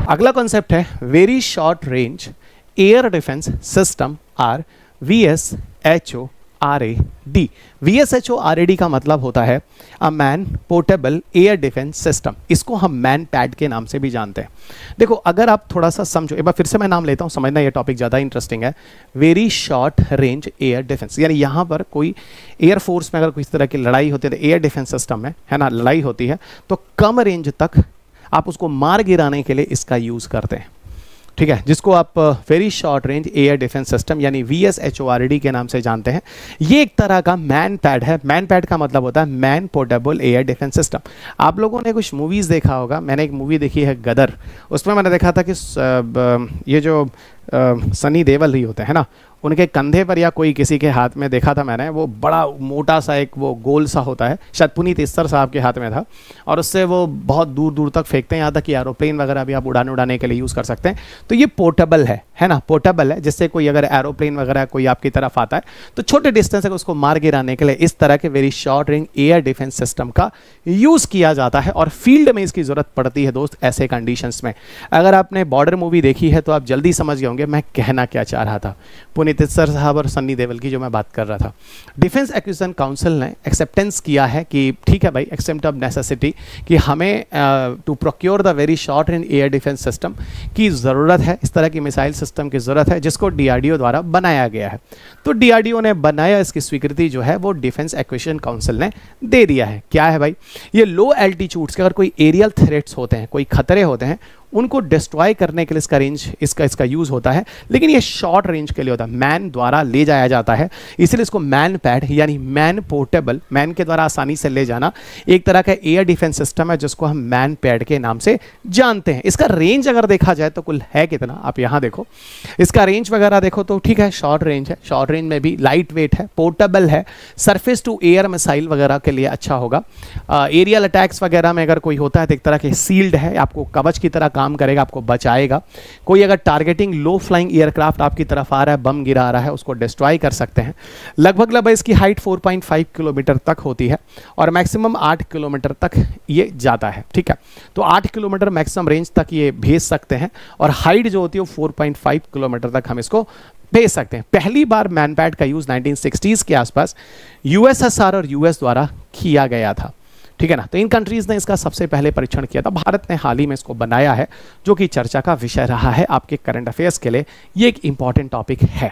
अगला कॉन्सेप्ट है very short range air defence system or VSHORAD। VSHORAD का मतलब होता है a man portable air defence system. इसको हम मैन पैड के नाम से भी जानते हैं। देखो, अगर आप थोड़ा सा समझो, एक बार फिर से मैं नाम लेता हूँ, समझना ये टॉपिक ज़्यादा इंटरेस्टिंग है। Very short range air defence, यानी यहाँ पर कोई एयरफोर्स में अगर कोई इस तरह की लड़ाई होती है, तो एयर डिफेंस सिस्टम में है ना लड़ाई होती है, तो कम रेंज तक आप उसको मार गिराने के लिए इसका यूज़ करते हैं। ठीक है, जिसको आप very short range air defence system यानी VSHORAD के नाम से जानते हैं। ये एक तरह का मैन पैड है। मैन पैड का मतलब होता है man portable air defence system. आप लोगों ने कुछ मूवीज़ देखा होगा, मैंने एक मूवी देखी है गदर, उसमें मैंने देखा था कि ये जो सनी देओल ही होते हैं ना, उनके कंधे पर या कोई किसी के हाथ में देखा था मैंने, वो बड़ा मोटा सा एक वो गोल सा होता है, शायद पुनीत इस्सर साहब के हाथ में था, और उससे वो बहुत दूर दूर तक फेंकते हैं, यहाँ तक कि एरोप्लेन वगैरह भी आप उड़ाने के लिए यूज़ कर सकते हैं। तो ये पोर्टेबल है ना, पोर्टेबल है, जिससे कोई अगर एरोप्लेन वगैरह कोई आपकी तरफ आता है तो छोटे डिस्टेंस से उसको मार गिराने के लिए इस तरह के very short range air defence system का यूज़ किया जाता है। और फील्ड में इसकी ज़रूरत पड़ती है दोस्त ऐसे कंडीशंस में। अगर आपने बॉर्डर मूवी देखी है तो आप जल्दी समझ गए होंगे मैं कहना क्या चाह रहा था। पुनीत इस्सर साहब और सन्नी देओल की जो मैं बात कर रहा था। डिफेंस एक्विजिशन काउंसिल ने एक्सेप्टेंस किया है कि ठीक है भाई, एक्सेप्ट ऑफ नेसेसिटी, कि हमें to procure the very short range air defence system की ज़रूरत है, इस तरह की मिसाइल सिस्टम की ज़रूरत है, जिसको DRDO द्वारा बनाया गया है। तो DRDO ने बनाया, इसकी स्वीकृति जो है वो डिफेंस एक्विजिशन काउंसिल ने दे दिया है। क्या है भाई, ये लो एल्टीट्यूड्स के अगर कोई एरियल थ्रेट्स होते हैं, कोई खतरे होते हैं, उनको डिस्ट्रॉय करने के लिए इसका रेंज इसका यूज़ होता है, लेकिन ये शॉर्ट रेंज के लिए होता है, मैन द्वारा ले जाया जाता है, इसलिए इसको मैन पैड यानी मैन पोर्टेबल, मैन के द्वारा आसानी से ले जाना एक तरह का एयर डिफेंस सिस्टम है, जिसको हम मैन पैड के नाम से जानते हैं। इसका रेंज अगर देखा जाए तो कुल है कितना, आप यहाँ देखो, इसका रेंज वगैरह देखो तो ठीक है, शॉर्ट रेंज है, शॉर्ट रेंज में भी लाइट वेट है, पोर्टेबल है, सरफेस टू एयर मिसाइल वगैरह के लिए अच्छा होगा। एरियल अटैक्स वगैरह में अगर कोई होता है तो एक तरह के सील्ड है, आपको कवच की तरह काम करेगा, आपको बचाएगा। कोई अगर टारगेटिंग लो फ्लाइंग एयरक्राफ्ट आपकी तरफ आ रहा है, बम गिरा रहा है, उसको डिस्ट्रॉय कर सकते हैं। लगभग इसकी हाइट 4.5 किलोमीटर तक होती है और मैक्सिमम 8 किलोमीटर तक ये जाता है। ठीक है, तो 8 किलोमीटर मैक्सिमम रेंज तक ये भेज सकते हैं और हाइट जो होती है वो 4.5 किलोमीटर तक हम इसको भेज सकते हैं। पहली बार मैनपैड का यूज 1960s के आसपास USSR और US द्वारा किया गया था। ठीक है ना, तो इन कंट्रीज ने इसका सबसे पहले परीक्षण किया था। भारत ने हाल ही में इसको बनाया है, जो कि चर्चा का विषय रहा है आपके करंट अफेयर्स के लिए। ये एक इंपॉर्टेंट टॉपिक है।